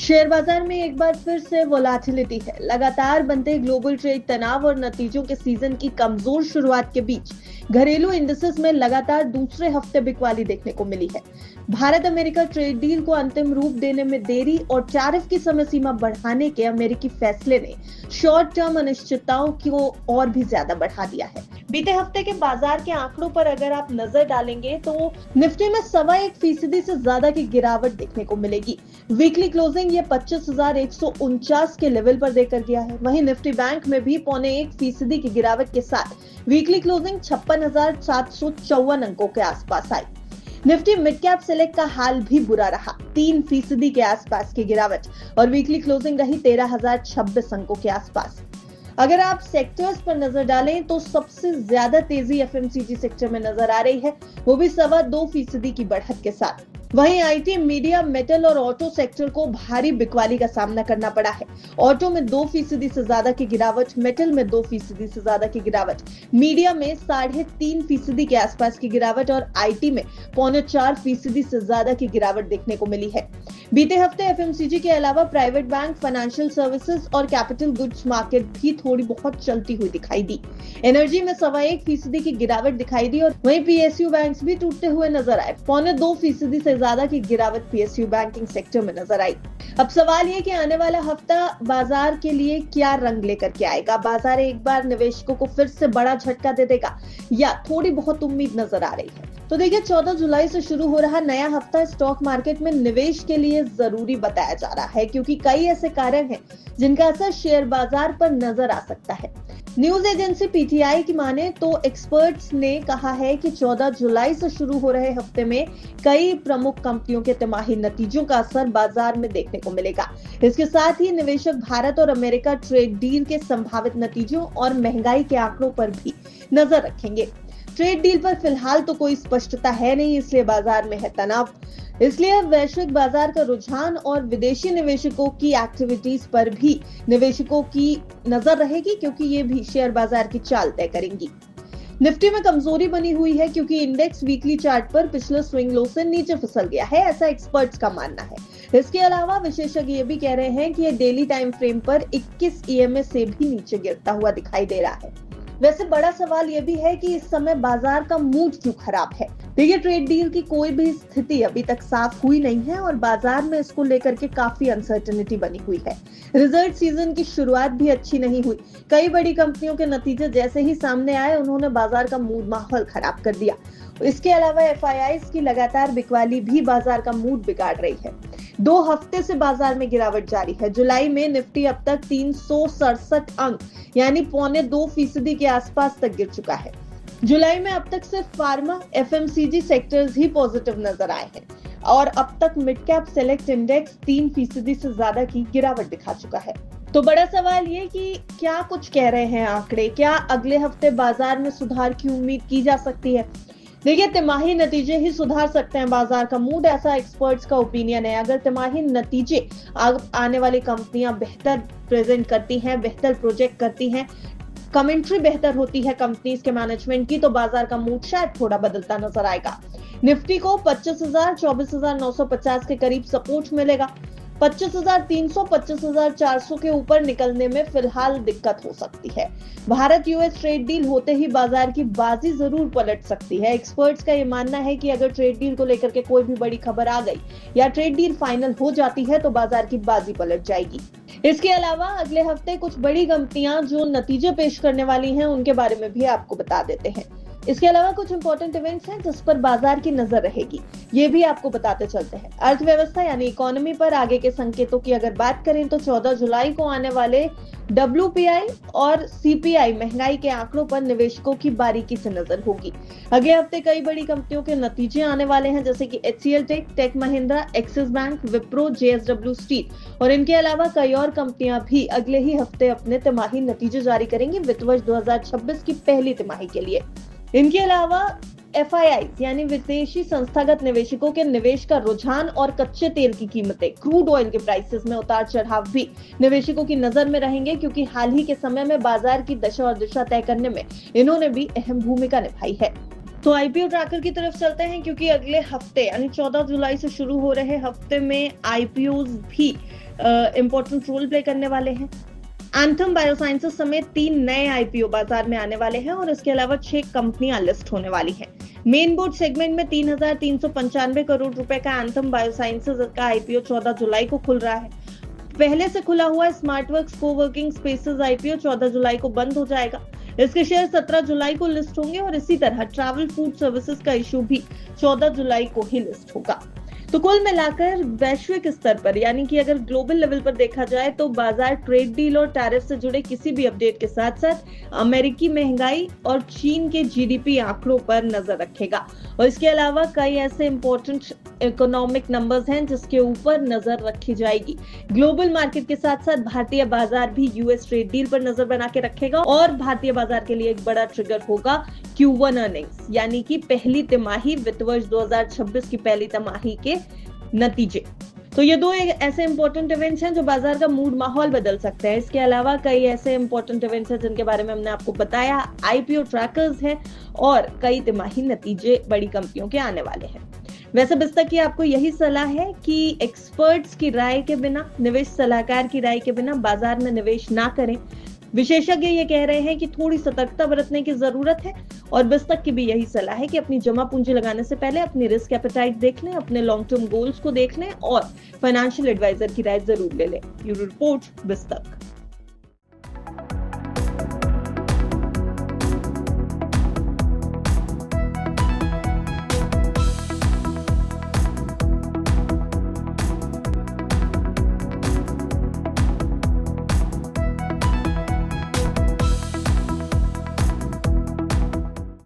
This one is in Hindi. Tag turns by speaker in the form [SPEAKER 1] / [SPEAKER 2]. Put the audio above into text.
[SPEAKER 1] शेयर बाजार में एक बार फिर से वोलेटिलिटी है। लगातार बनते ग्लोबल ट्रेड तनाव और नतीजों के सीजन की कमजोर शुरुआत के बीच घरेलू इंडेक्सेस में लगातार दूसरे हफ्ते बिकवाली देखने को मिली है। भारत अमेरिका ट्रेड डील को अंतिम रूप देने में देरी और टैरिफ की समय सीमा बढ़ाने के अमेरिकी फैसले ने शॉर्ट टर्म अनिश्चितताओं को और भी ज्यादा बढ़ा दिया है। बीते हफ्ते के बाजार के आंकड़ों पर अगर आप नजर डालेंगे तो निफ्टी में 1.25% से ज्यादा की गिरावट देखने को मिलेगी। वीकली क्लोजिंग ये 25,149 के लेवल पर देकर गया है। वहीं निफ्टी बैंक में भी 0.25% की गिरावट के साथ वीकली क्लोजिंग 56,754 अंकों के आसपास आई। निफ्टी मिड कैप सेलेक्ट का हाल भी बुरा रहा, 3% के आसपास की गिरावट और वीकली क्लोजिंग रही 13,026 अंकों के आसपास। अगर आप सेक्टर्स पर नजर डालें तो सबसे ज्यादा तेजी एफएमसीजी सेक्टर में नजर आ रही है, वो भी 2.25% की बढ़त के साथ। वहीं आईटी, मीडिया, मेटल और ऑटो सेक्टर को भारी बिकवाली का सामना करना पड़ा है। ऑटो में 2% से ज्यादा की गिरावट, मेटल में 2% से ज्यादा की गिरावट, मीडिया में 3.5% के आसपास की गिरावट और आईटी में 4.25% से ज्यादा की गिरावट देखने को मिली है। बीते हफ्ते एफएमसीजी के अलावा प्राइवेट बैंक, फाइनेंशियल सर्विसेज और कैपिटल गुड्स मार्केट भी थोड़ी बहुत चलती हुई दिखाई दी। एनर्जी में 1.25% की गिरावट दिखाई दी और वहीं पीएसयू बैंक्स भी टूटते हुए नजर आए। 2.25% से ज्यादा की गिरावट पीएसयू बैंकिंग सेक्टर में नजर आई। अब सवाल ये कि आने वाला हफ्ता बाजार के लिए क्या रंग लेकर के आएगा। बाजार एक बार निवेशकों को फिर से बड़ा झटका दे देगा या थोड़ी बहुत उम्मीद नजर आ रही है। तो देखिए, 14 जुलाई से शुरू हो रहा नया हफ्ता स्टॉक मार्केट में निवेश के लिए जरूरी बताया जा रहा है, क्योंकि कई ऐसे कारण हैं जिनका असर शेयर बाजार पर नजर आ सकता है। न्यूज एजेंसी पीटीआई की माने तो एक्सपर्ट्स ने कहा है कि 14 जुलाई से शुरू हो रहे हफ्ते में कई प्रमुख कंपनियों के तिमाही नतीजों का असर बाजार में देखने को मिलेगा। इसके साथ ही निवेशक भारत और अमेरिका ट्रेड डील के संभावित नतीजों और महंगाई के आंकड़ों पर भी नजर रखेंगे। ट्रेड डील पर फिलहाल तो कोई स्पष्टता है नहीं, इसलिए बाजार में है तनाव। इसलिए वैश्विक बाजार का रुझान और विदेशी निवेशकों की एक्टिविटीज पर भी निवेशकों की नजर रहेगी, क्योंकि ये भी शेयर बाजार की चाल तय करेंगी। निफ्टी में कमजोरी बनी हुई है क्योंकि इंडेक्स वीकली चार्ट पर पिछले स्विंग लो से नीचे फिसल गया है, ऐसा एक्सपर्ट्स का मानना है। इसके अलावा विशेषज्ञ ये भी कह रहे हैं कि ये डेली टाइम फ्रेम पर 21 ईएमए से भी नीचे गिरता हुआ दिखाई दे रहा है। वैसे बड़ा सवाल यह भी है कि इस समय बाजार का मूड क्यों खराब है। देखिए, ट्रेड डील की कोई भी स्थिति अभी तक साफ हुई नहीं है और बाजार में इसको लेकर के काफी अनसर्टेनिटी बनी हुई है। रिजल्ट सीजन की शुरुआत भी अच्छी नहीं हुई। कई बड़ी कंपनियों के नतीजे जैसे ही सामने आए, उन्होंने बाजार का मूड माहौल खराब कर दिया। इसके अलावा एफआईआईज की लगातार बिकवाली भी बाजार का मूड बिगाड़ रही है। 2 हफ्ते से बाजार में गिरावट जारी है। जुलाई में निफ्टी अब तक 367 अंक यानी 0.25% के आसपास तक गिर चुका है। जुलाई में अब तक सिर्फ फार्मा, एफएमसीजी सेक्टर्स ही पॉजिटिव नजर आए हैं और अब तक मिड कैप सेलेक्ट इंडेक्स 3% से ज्यादा की गिरावट दिखा चुका है। तो बड़ा सवाल ये कि क्या कुछ कह रहे हैं आंकड़े, क्या अगले हफ्ते बाजार में सुधार की उम्मीद की जा सकती है। देखिए, तिमाही नतीजे ही सुधार सकते हैं बाजार का मूड, ऐसा एक्सपर्ट्स का ओपिनियन है। अगर तिमाही नतीजे आने वाली कंपनियां बेहतर प्रेजेंट करती हैं, बेहतर प्रोजेक्ट करती हैं, कमेंट्री बेहतर होती है कंपनीज के मैनेजमेंट की, तो बाजार का मूड शायद थोड़ा बदलता नजर आएगा। निफ्टी को 25,000, 24,950 के करीब सपोर्ट मिलेगा। 25,300, 25,400 के ऊपर निकलने में फिलहाल दिक्कत हो सकती है। भारत यूएस ट्रेड डील होते ही बाजार की बाजी जरूर पलट सकती है। एक्सपर्ट्स का ये मानना है कि अगर ट्रेड डील को लेकर के कोई भी बड़ी खबर आ गई या ट्रेड डील फाइनल हो जाती है तो बाजार की बाजी पलट जाएगी। इसके अलावा अगले हफ्ते कुछ बड़ी कंपनियां जो नतीजे पेश करने वाली हैं, उनके बारे में भी आपको बता देते हैं। इसके अलावा कुछ इंपॉर्टेंट इवेंट्स हैं जिस पर बाजार की नजर रहेगी, ये भी आपको बताते चलते हैं। अर्थव्यवस्था यानी इकोनॉमी पर आगे के संकेतों की अगर बात करें तो 14 जुलाई को आने वाले WPI और CPI महंगाई के आंकड़ों पर निवेशकों की बारीकी से नजर होगी। अगले हफ्ते कई बड़ी कंपनियों के नतीजे आने वाले हैं, जैसे कि HCL Tech Mahindra, Axis Bank, Wipro, JSW steel और इनके अलावा कई और कंपनियां भी अगले ही हफ्ते अपने तिमाही नतीजे जारी करेंगी वित्त वर्ष 2026 की पहली तिमाही के लिए। इनके अलावा एफआईआई यानी विदेशी संस्थागत निवेशकों के निवेश का रुझान और कच्चे तेल की कीमतें, क्रूड ऑयल के प्राइसेस में उतार चढ़ाव भी निवेशकों की नजर में रहेंगे, क्योंकि हाल ही के समय में बाजार की दशा और दिशा तय करने में इन्होंने भी अहम भूमिका निभाई है। तो आईपीओ ट्रैकर की तरफ चलते हैं, क्योंकि अगले हफ्ते यानी 14 जुलाई से शुरू हो रहे हफ्ते में आईपीओ भी इंपॉर्टेंट रोल प्ले करने वाले हैं। एंथम बायोसाइंसेस समेत 3 नए आईपीओ बाजार में आने वाले हैं और इसके अलावा 6 कंपनियां लिस्ट होने वाली हैं। मेन बोर्ड सेगमेंट में 3,395 करोड़ रुपए का एंथम बायोसाइंसेस का आईपीओ 14 जुलाई को खुल रहा है। पहले से खुला हुआ स्मार्टवर्क्स कोवर्किंग स्पेसेस आईपीओ 14 जुलाई को बंद हो जाएगा। इसके शेयर 17 जुलाई को लिस्ट होंगे और इसी तरह ट्रैवल फूड सर्विसेज का इशू भी 14 जुलाई को ही लिस्ट होगा। तो कुल मिलाकर वैश्विक स्तर पर यानी कि अगर ग्लोबल लेवल पर देखा जाए तो बाजार ट्रेड डील और टैरिफ से जुड़े किसी भी अपडेट के साथ साथ अमेरिकी महंगाई और चीन के जीडीपी आंकड़ों पर नजर रखेगा और इसके अलावा कई ऐसे इंपॉर्टेंट इकोनॉमिक नंबर्स हैं जिसके ऊपर नजर रखी जाएगी। ग्लोबल मार्केट के साथ साथ भारतीय बाजार भी यूएस ट्रेड डील पर नजर बना के रखेगा और भारतीय बाजार के लिए एक बड़ा ट्रिगर होगा Q1 अर्निंग्स यानी कि पहली तिमाही वित्त वर्ष 2026 की पहली तिमाही के नतीजे। तो ये दो ऐसे इंपॉर्टेंट इवेंट्स हैं जो बाजार का मूड माहौल बदल सकते हैं। इसके अलावा कई ऐसे इंपॉर्टेंट इवेंट्स हैं जिनके बारे में हमने आपको बताया, आईपीओ ट्रैकर्स हैं और कई तिमाही नतीजे बड़ी कंपनियों के आने वाले हैं। वैसे बिस्तक की आपको यही सलाह है कि एक्सपर्ट्स की राय के बिना, निवेश सलाहकार की राय के बिना बाजार में निवेश ना करें। विशेषज्ञ ये कह रहे हैं कि थोड़ी सतर्कता बरतने की जरूरत है और बिस्तक की भी यही सलाह है कि अपनी जमा पूंजी लगाने से पहले अपनी रिस्क एपेटाइट देख लें, अपने लॉन्ग टर्म गोल्स को देख लें और फाइनेंशियल एडवाइजर की राय जरूर ले लें। Bureau report, बिस्तक।